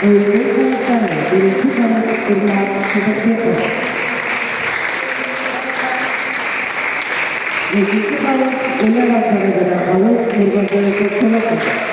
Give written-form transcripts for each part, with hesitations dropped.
Oyunun kayısları birinci kayıs Irmak Sıdıkbekov. İkinci kayıs Elena Karagada kayıs Nurgazeli Koçolakov.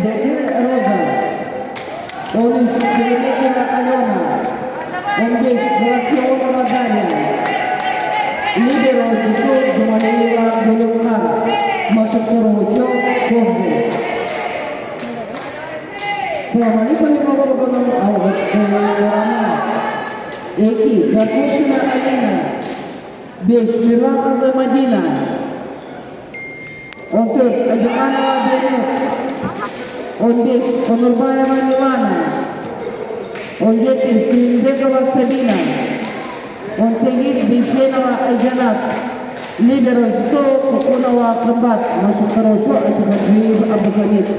Дагир Роза, 13 Шереметьева Алена, 15 Галактионова Дарья, либеро часов Джумалиева Гулюкар, Машакуровичев Кобзы. Салам алейкум, Маварбаном, Алгачкова Рама, Эки, Даркушина Алина, 5 Мирлаказы Мадина, 14 Аджиханова Бернет, 15 Конурбаева Милана, 17 Сиинбекова Сабина, 18 Бейшенова Айджанат, либеро часов Кукунова Акробат, Машакуровичев Асихаджиев Абдухамид.